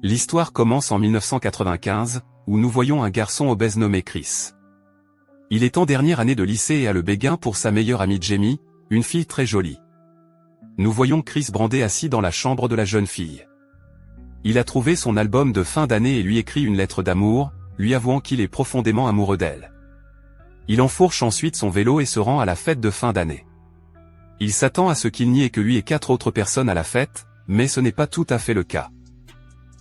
L'histoire commence en 1995, où nous voyons un garçon obèse nommé Chris. Il est en dernière année de lycée et a le béguin pour sa meilleure amie Jamie, une fille très jolie. Nous voyons Chris Brandet assis dans la chambre de la jeune fille. Il a trouvé son album de fin d'année et lui écrit une lettre d'amour, lui avouant qu'il est profondément amoureux d'elle. Il enfourche ensuite son vélo et se rend à la fête de fin d'année. Il s'attend à ce qu'il n'y ait que lui et 4 autres personnes à la fête, mais ce n'est pas tout à fait le cas.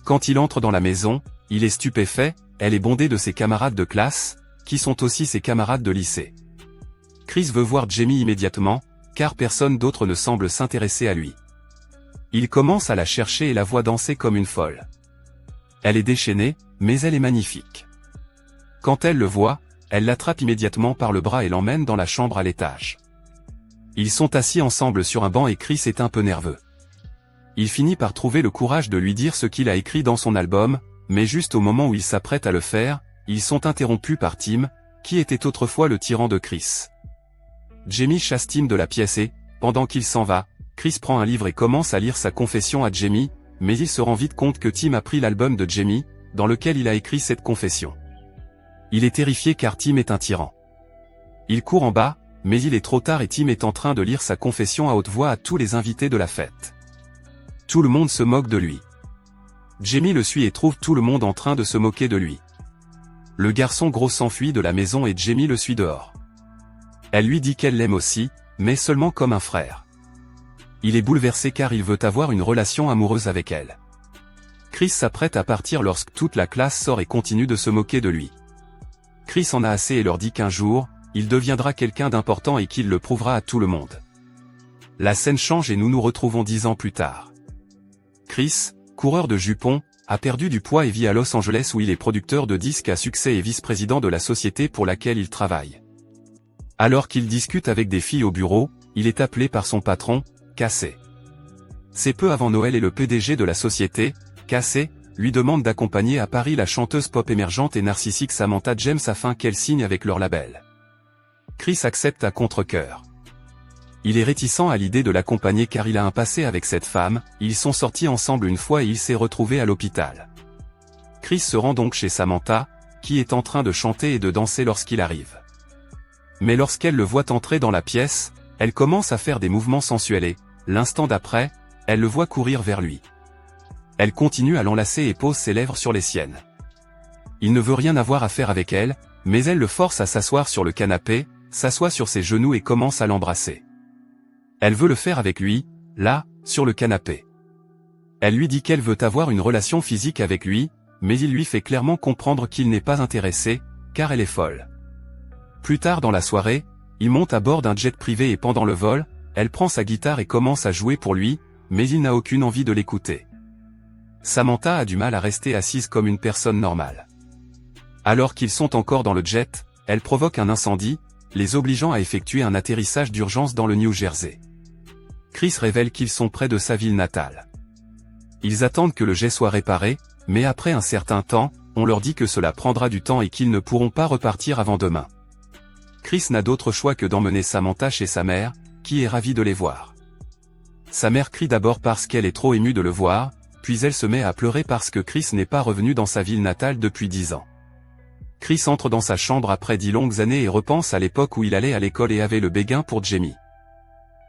Quand il entre dans la maison, il est stupéfait, elle est bondée de ses camarades de classe, qui sont aussi ses camarades de lycée. Chris veut voir Jamie immédiatement, car personne d'autre ne semble s'intéresser à lui. Il commence à la chercher et la voit danser comme une folle. Elle est déchaînée, mais elle est magnifique. Quand elle le voit, elle l'attrape immédiatement par le bras et l'emmène dans la chambre à l'étage. Ils sont assis ensemble sur un banc et Chris est un peu nerveux. Il finit par trouver le courage de lui dire ce qu'il a écrit dans son album, mais juste au moment où il s'apprête à le faire, ils sont interrompus par Tim, qui était autrefois le tyran de Chris. Jamie chasse Tim de la pièce et, pendant qu'il s'en va, Chris prend un livre et commence à lire sa confession à Jamie, mais il se rend vite compte que Tim a pris l'album de Jamie, dans lequel il a écrit cette confession. Il est terrifié car Tim est un tyran. Il court en bas, mais il est trop tard et Tim est en train de lire sa confession à haute voix à tous les invités de la fête. Tout le monde se moque de lui. Jamie le suit et trouve tout le monde en train de se moquer de lui. Le garçon gros s'enfuit de la maison et Jamie le suit dehors. Elle lui dit qu'elle l'aime aussi, mais seulement comme un frère. Il est bouleversé car il veut avoir une relation amoureuse avec elle. Chris s'apprête à partir lorsque toute la classe sort et continue de se moquer de lui. Chris en a assez et leur dit qu'un jour, il deviendra quelqu'un d'important et qu'il le prouvera à tout le monde. La scène change et nous nous retrouvons 10 ans plus tard. Chris, coureur de jupons, a perdu du poids et vit à Los Angeles où il est producteur de disques à succès et vice-président de la société pour laquelle il travaille. Alors qu'il discute avec des filles au bureau, il est appelé par son patron, Casey. C'est peu avant Noël et le PDG de la société, Casey, lui demande d'accompagner à Paris la chanteuse pop émergente et narcissique Samantha James afin qu'elle signe avec leur label. Chris accepte à contre-cœur. Il est réticent à l'idée de l'accompagner car il a un passé avec cette femme, ils sont sortis ensemble une fois et il s'est retrouvé à l'hôpital. Chris se rend donc chez Samantha, qui est en train de chanter et de danser lorsqu'il arrive. Mais lorsqu'elle le voit entrer dans la pièce, elle commence à faire des mouvements sensuels et, l'instant d'après, elle le voit courir vers lui. Elle continue à l'enlacer et pose ses lèvres sur les siennes. Il ne veut rien avoir à faire avec elle, mais elle le force à s'asseoir sur le canapé, s'assoit sur ses genoux et commence à l'embrasser. Elle veut le faire avec lui, là, sur le canapé. Elle lui dit qu'elle veut avoir une relation physique avec lui, mais il lui fait clairement comprendre qu'il n'est pas intéressé, car elle est folle. Plus tard dans la soirée, il monte à bord d'un jet privé et pendant le vol, elle prend sa guitare et commence à jouer pour lui, mais il n'a aucune envie de l'écouter. Samantha a du mal à rester assise comme une personne normale. Alors qu'ils sont encore dans le jet, elle provoque un incendie, les obligeant à effectuer un atterrissage d'urgence dans le New Jersey. Chris révèle qu'ils sont près de sa ville natale. Ils attendent que le jet soit réparé, mais après un certain temps, on leur dit que cela prendra du temps et qu'ils ne pourront pas repartir avant demain. Chris n'a d'autre choix que d'emmener Samantha chez sa mère, qui est ravie de les voir. Sa mère crie d'abord parce qu'elle est trop émue de le voir, puis elle se met à pleurer parce que Chris n'est pas revenu dans sa ville natale depuis 10 ans. Chris entre dans sa chambre après 10 longues années et repense à l'époque où il allait à l'école et avait le béguin pour Jamie.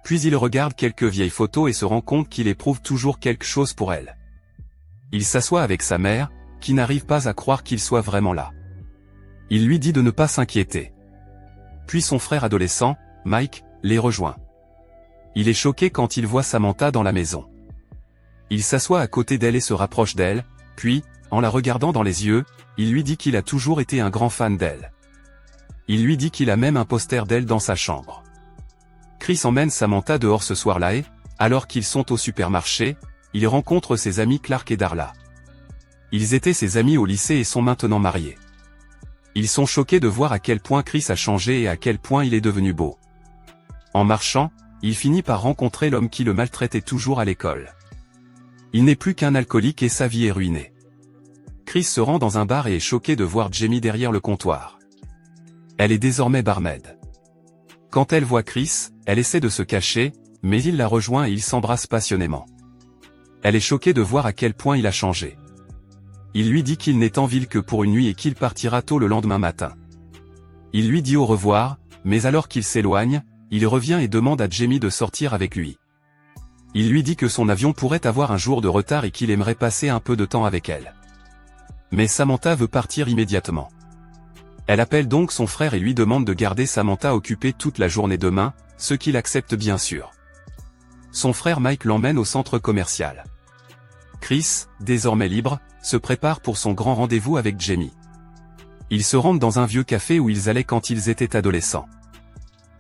Puis il regarde quelques vieilles photos et se rend compte qu'il éprouve toujours quelque chose pour elle. Il s'assoit avec sa mère, qui n'arrive pas à croire qu'il soit vraiment là. Il lui dit de ne pas s'inquiéter. Puis son frère adolescent, Mike, les rejoint. Il est choqué quand il voit Samantha dans la maison. Il s'assoit à côté d'elle et se rapproche d'elle, puis, en la regardant dans les yeux, il lui dit qu'il a toujours été un grand fan d'elle. Il lui dit qu'il a même un poster d'elle dans sa chambre. Chris emmène Samantha dehors ce soir-là et, alors qu'ils sont au supermarché, il rencontre ses amis Clark et Darla. Ils étaient ses amis au lycée et sont maintenant mariés. Ils sont choqués de voir à quel point Chris a changé et à quel point il est devenu beau. En marchant, il finit par rencontrer l'homme qui le maltraitait toujours à l'école. Il n'est plus qu'un alcoolique et sa vie est ruinée. Chris se rend dans un bar et est choqué de voir Jamie derrière le comptoir. Elle est désormais barmaid. Quand elle voit Chris, elle essaie de se cacher, mais il la rejoint et ils s'embrassent passionnément. Elle est choquée de voir à quel point il a changé. il lui dit qu'il n'est en ville que pour une nuit et qu'il partira tôt le lendemain matin. Il lui dit au revoir, mais alors qu'il s'éloigne, il revient et demande à Jamie de sortir avec lui. Il lui dit que son avion pourrait avoir un jour de retard et qu'il aimerait passer un peu de temps avec elle. Mais Samantha veut partir immédiatement. Elle appelle donc son frère et lui demande de garder Samantha occupée toute la journée demain, ce qu'il accepte bien sûr. Son frère Mike l'emmène au centre commercial. Chris, désormais libre, se prépare pour son grand rendez-vous avec Jamie. Ils se rendent dans un vieux café où ils allaient quand ils étaient adolescents.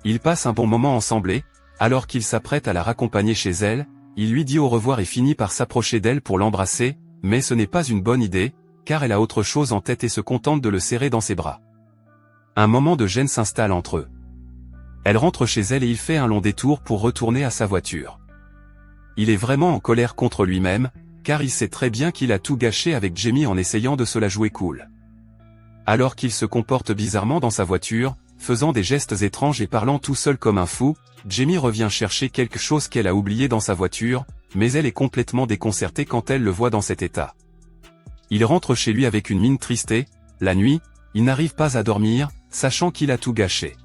Ils passent un bon moment ensemble et, alors qu'il s'apprête à la raccompagner chez elle, il lui dit au revoir et finit par s'approcher d'elle pour l'embrasser, mais ce n'est pas une bonne idée, car elle a autre chose en tête et se contente de le serrer dans ses bras. Un moment de gêne s'installe entre eux. Elle rentre chez elle et il fait un long détour pour retourner à sa voiture. Il est vraiment en colère contre lui-même, car il sait très bien qu'il a tout gâché avec Jamie en essayant de se la jouer cool. Alors qu'il se comporte bizarrement dans sa voiture, faisant des gestes étranges et parlant tout seul comme un fou, Jamie revient chercher quelque chose qu'elle a oublié dans sa voiture, mais elle est complètement déconcertée quand elle le voit dans cet état. Il rentre chez lui avec une mine triste et, la nuit, il n'arrive pas à dormir, sachant qu'il a tout gâché.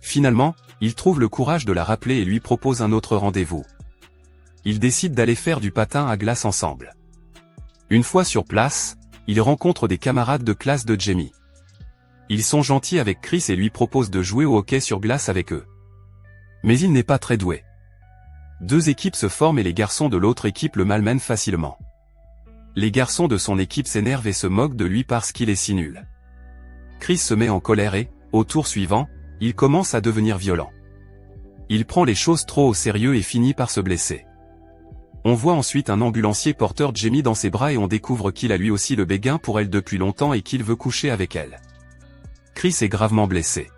Finalement, il trouve le courage de la rappeler et lui propose un autre rendez-vous. Ils décident d'aller faire du patin à glace ensemble. Une fois sur place, il rencontre des camarades de classe de Jamie. Ils sont gentils avec Chris et lui proposent de jouer au hockey sur glace avec eux. Mais il n'est pas très doué. Deux équipes se forment et les garçons de l'autre équipe le malmènent facilement. Les garçons de son équipe s'énervent et se moquent de lui parce qu'il est si nul. Chris se met en colère et, au tour suivant, il commence à devenir violent. Il prend les choses trop au sérieux et finit par se blesser. On voit ensuite un ambulancier porteur Jamie dans ses bras et on découvre qu'il a lui aussi le béguin pour elle depuis longtemps et qu'il veut coucher avec elle. Chris est gravement blessé.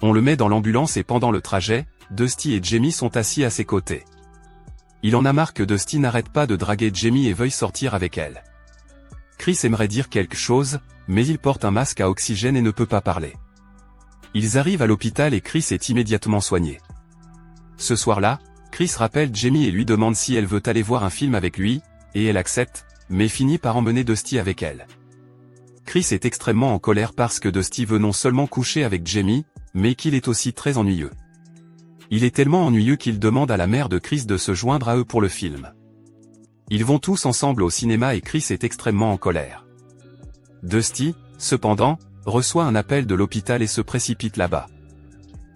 On le met dans l'ambulance et pendant le trajet, Dusty et Jamie sont assis à ses côtés. Il en a marre que Dusty n'arrête pas de draguer Jamie et veuille sortir avec elle. Chris aimerait dire quelque chose, mais il porte un masque à oxygène et ne peut pas parler. Ils arrivent à l'hôpital et Chris est immédiatement soigné. Ce soir-là, Chris rappelle Jamie et lui demande si elle veut aller voir un film avec lui, et elle accepte, mais finit par emmener Dusty avec elle. Chris est extrêmement en colère parce que Dusty veut non seulement coucher avec Jamie, mais qu'il est aussi très ennuyeux. Il est tellement ennuyeux qu'il demande à la mère de Chris de se joindre à eux pour le film. Ils vont tous ensemble au cinéma et Chris est extrêmement en colère. Dusty, cependant, reçoit un appel de l'hôpital et se précipite là-bas.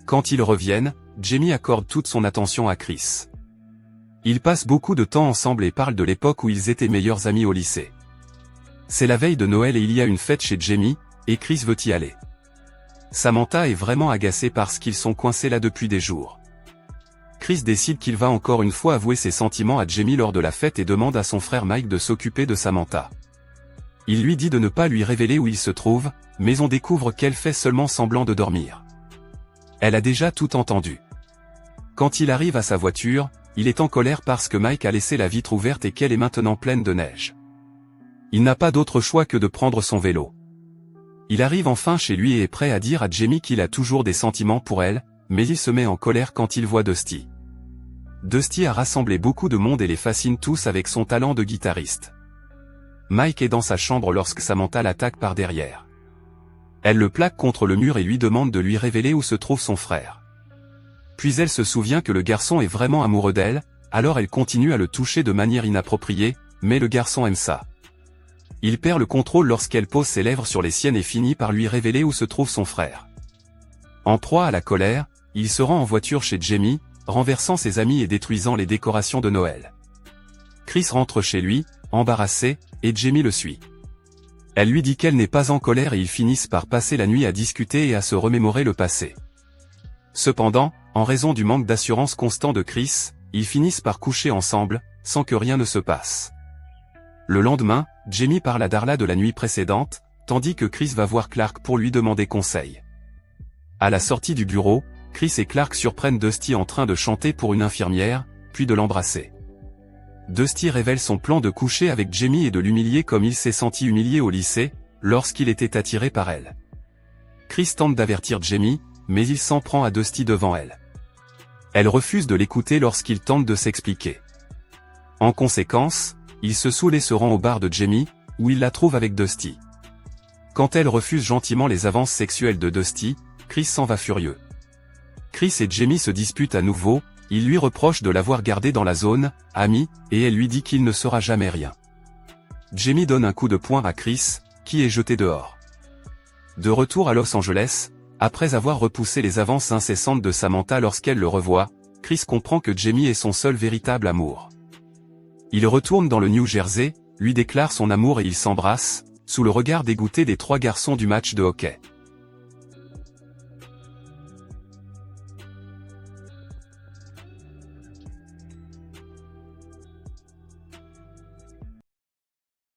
Quand ils reviennent, Jamie accorde toute son attention à Chris. Ils passent beaucoup de temps ensemble et parlent de l'époque où ils étaient meilleurs amis au lycée. C'est la veille de Noël et il y a une fête chez Jamie, et Chris veut y aller. Samantha est vraiment agacée parce qu'ils sont coincés là depuis des jours. Chris décide qu'il va encore une fois avouer ses sentiments à Jamie lors de la fête et demande à son frère Mike de s'occuper de Samantha. Il lui dit de ne pas lui révéler où il se trouve, mais on découvre qu'elle fait seulement semblant de dormir. Elle a déjà tout entendu. Quand il arrive à sa voiture, il est en colère parce que Mike a laissé la vitre ouverte et qu'elle est maintenant pleine de neige. Il n'a pas d'autre choix que de prendre son vélo. Il arrive enfin chez lui et est prêt à dire à Jamie qu'il a toujours des sentiments pour elle, mais il se met en colère quand il voit Dusty. Dusty a rassemblé beaucoup de monde et les fascine tous avec son talent de guitariste. Mike est dans sa chambre lorsque Samantha l'attaque par derrière. Elle le plaque contre le mur et lui demande de lui révéler où se trouve son frère. Puis elle se souvient que le garçon est vraiment amoureux d'elle, alors elle continue à le toucher de manière inappropriée, mais le garçon aime ça. Il perd le contrôle lorsqu'elle pose ses lèvres sur les siennes et finit par lui révéler où se trouve son frère. En proie à la colère, il se rend en voiture chez Jamie, renversant ses amis et détruisant les décorations de Noël. Chris rentre chez lui, embarrassé, et Jamie le suit. Elle lui dit qu'elle n'est pas en colère et ils finissent par passer la nuit à discuter et à se remémorer le passé. Cependant, en raison du manque d'assurance constant de Chris, ils finissent par coucher ensemble, sans que rien ne se passe. Le lendemain, Jamie parle à Darla de la nuit précédente, tandis que Chris va voir Clark pour lui demander conseil. À la sortie du bureau, Chris et Clark surprennent Dusty en train de chanter pour une infirmière, puis de l'embrasser. Dusty révèle son plan de coucher avec Jamie et de l'humilier comme il s'est senti humilié au lycée, lorsqu'il était attiré par elle. Chris tente d'avertir Jamie, mais il s'en prend à Dusty devant elle. Elle refuse de l'écouter lorsqu'il tente de s'expliquer. En conséquence, il se saoule et se rend au bar de Jamie, où il la trouve avec Dusty. Quand elle refuse gentiment les avances sexuelles de Dusty, Chris s'en va furieux. Chris et Jamie se disputent à nouveau, il lui reproche de l'avoir gardée dans la zone, amie, et elle lui dit qu'il ne saura jamais rien. Jamie donne un coup de poing à Chris, qui est jeté dehors. De retour à Los Angeles, après avoir repoussé les avances incessantes de Samantha lorsqu'elle le revoit, Chris comprend que Jamie est son seul véritable amour. Il retourne dans le New Jersey, lui déclare son amour et ils s'embrassent, sous le regard dégoûté des trois garçons du match de hockey.